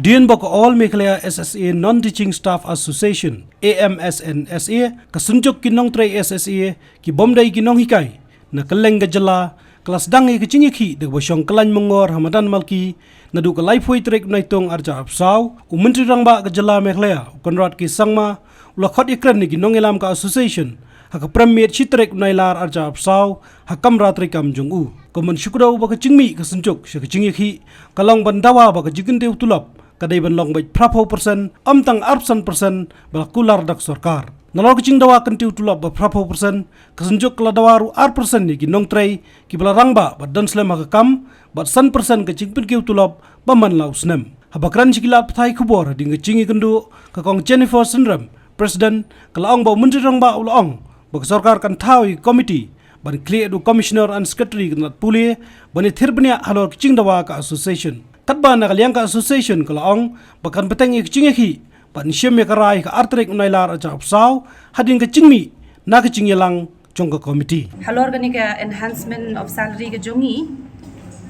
Hadian baka all Meghalaya SSA Non-Teaching Staff Association AMSNSA kasunjok kinong tray SSA ki bomdai kinong hikai na kaleng gajala kelas dangi ke Jingïakhih de bosyong kelan mongor Hamadan Malki nadu ke laifoi trek naitong arja apsau menteri rangba gajala Meghalaya konrad ki sangma ula khot ikran ni kinong elam ka association haka premier chitrek nailar arja apsau hakam ratrikam jungu komen syukrau baka jingmi kasunjok syaka Jingïakhih kalong bandawa baka Kyntiew Tulop kadai ban long bai prapo persen amtang arpsan persen bal Kular dak sorkar nalor ke Jingdawa Kyntiew Tulop ba prapo persen kasunjuk keladawaru ar persen ni kinong tray ki bala rangba ba dan slam ha kam ba san persen ke Kyntiew Tulop ba man lau snem habakran sikilat pathai khubor ding ke Jingïakhih kendu ka kong Jennifer Sindram president kalaong ba menteri rangba ulong ba sorkar kan Thaw committee ban clear du commissioner and secretary kanat puli bani thirbania Halor ke Jingdawa ka association katba na kaliang ka association kalaong bakan Bteng Jingïakhih pan syem ya karai ka artrek unailar aja apsau hading ke jingmi na ke jingyelang jong ka committee Halor gani ka enhancement of salary ke jongi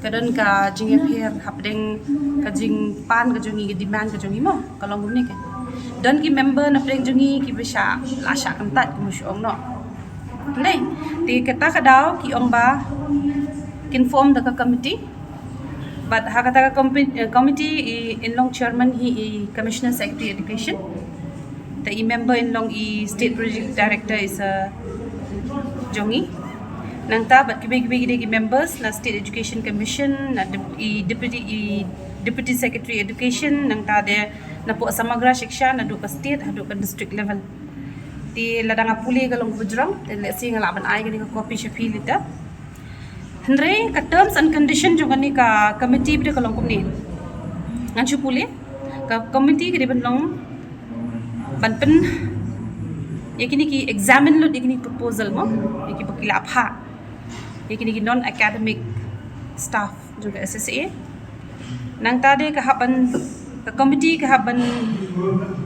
kadon ka Jingïakhih hapdeng ka jing pan ka jongi ke demand ka jongi mo kalong gumni ke dan ki member na pdeng jongi ki besha lasha kantat mo syong no nei ti kata kadaw ki ong ba inform the committee. But Hakataka committee in long chairman he commissioner secretary education. The member in long state project director is Jongi. Nangta but kibig members na state education commission na deputy secretary education nangta de na po samagra shiksha na do ka state hadu ka district level. Ti ladang apuli kalong bujrang te lesi ngalaban ay gani ka copy shafi lita. Hendrai ka terms and condition juga ni ka committee bide kalong kumni nganchu pule ka committee ke ban long banpen yakini ki examine lo yakini proposal mo yakini pakila apha yakini ki non academic staff juga SSA nang tade ka haban ka committee ka haban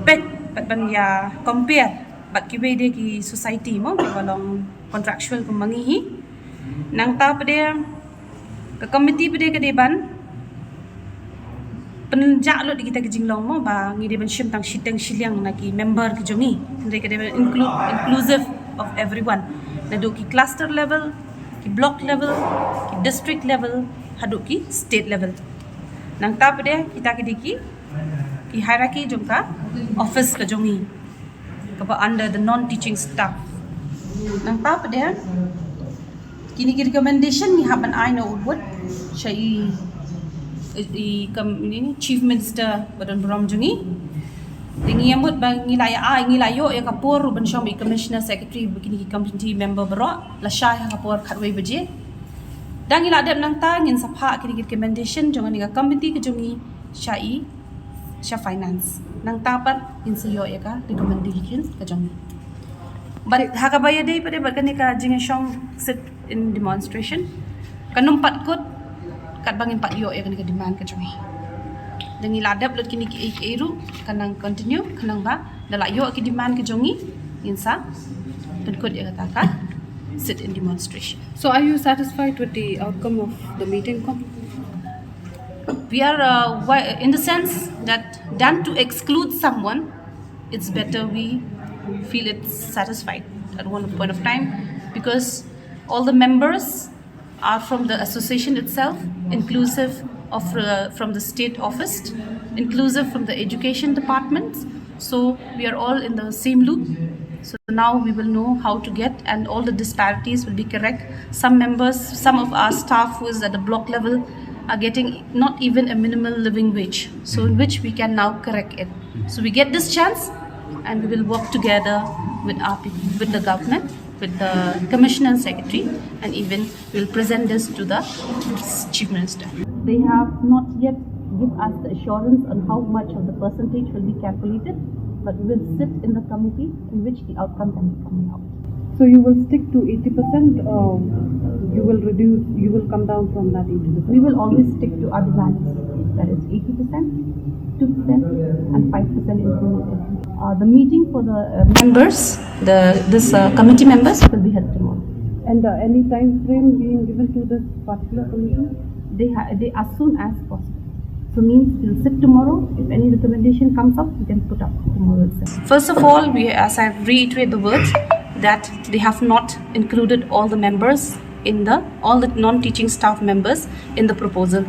pet ban ya compare bat ki bede ki society mo kalong contractual kumangihi nang ta pade ka committee pade ka deban penja lo di kita ke jinglong mo ba ngi deban shim tang shiteng shiliang na ki member ki jongi ndai ka deban inclusive of everyone na do ki cluster level ki block level ki district level hadu ki state level nang ta pade kita ki hierarchy jongka office ka jongi ka ba under the non teaching staff nang ta pade kini ki recommendation ni haban I know would syai chief minister badan beram jungi dingi yamut bang ngilayo ya kapur ban syam commissioner secretary begini ki committee member bero la syai kapur khatwei beje dang ila adab nang ta ngin sapha kini ki recommendation jangan ni committee ke jungi syai sya finance nang tapat in sayo ya ka recommendation ke jungi but hakabaya dei pade bakani ka Jingïakhih sit in demonstration kanum pat kot kat bangin pat yo ya kan ka demand ka jungi dengi ladap lot kini ki eru kanang continue kanang ba dala yo ki demand ka jungi insa penkot ya kata ka sit in demonstration. So are you satisfied with the outcome of the meeting? We are in the sense that than to exclude someone it's better we feel it's satisfied at one point of time because all the members are from the association itself, inclusive of from the state office, inclusive from the education departments. So we are all in the same loop. So now we will know how to get and all the disparities will be correct. Some members, some of our staff who is at the block level are getting not even a minimal living wage. So in which we can now correct it. So we get this chance and we will work together with our people, with the government, with the commissioner and secretary, and even we will present this to the chief minister. They have not yet given us the assurance on how much of the percentage will be calculated, but we will sit in the committee in which the outcome can be coming out. So you will stick to 80% or you will come down from that 80%? We will always stick to our demands, that is 80%, 2% and 5% improvement. The meeting for the members, this committee members will be held tomorrow. And any time frame being given to this particular committee? They as soon as possible. So means we'll sit tomorrow. If any recommendation comes up, we can put up tomorrow itself. First of all, as I reiterate the words, that they have not included all the members all the non-teaching staff members in the proposal,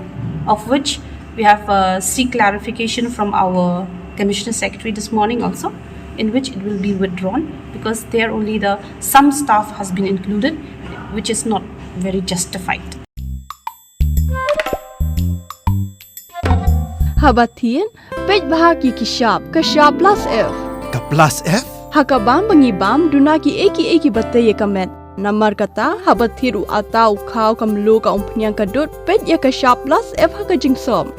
of which we have seek clarification from our Commissioner Secretary this morning also, in which it will be withdrawn because there only some staff has been included, which is not very justified. Habatin, pej bahaki kishap, kashap plus F. Ka plus F? Hakabam bangibam dunaki eki bataye kamet. Namar kata habathiru atau khau kamlu ka umpnyang kadut pej ya kashap plus F haka jingsom.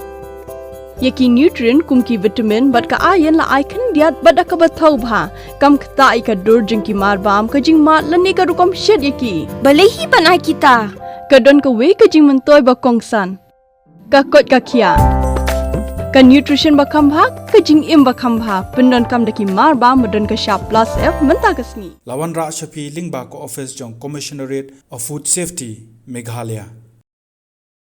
Yaki nutrient kumki vitamin bat ka ayan la icon diat bat ka bathau bha kam kta ai ka dur jingki mar bam ka jing mat lani ka rukom shed yaki. Balehi panai kita. Kadon ka we ka jing mentoy ba kongsan. Ka kot ka kia. Ka nutrition bakam bha ka jing im bakam bha pendon kam daki mar ba madon ka sharp plus F menta kasni Lawan Ra Shafi Lingba ko office jong Commissionerate of Food Safety Meghalaya.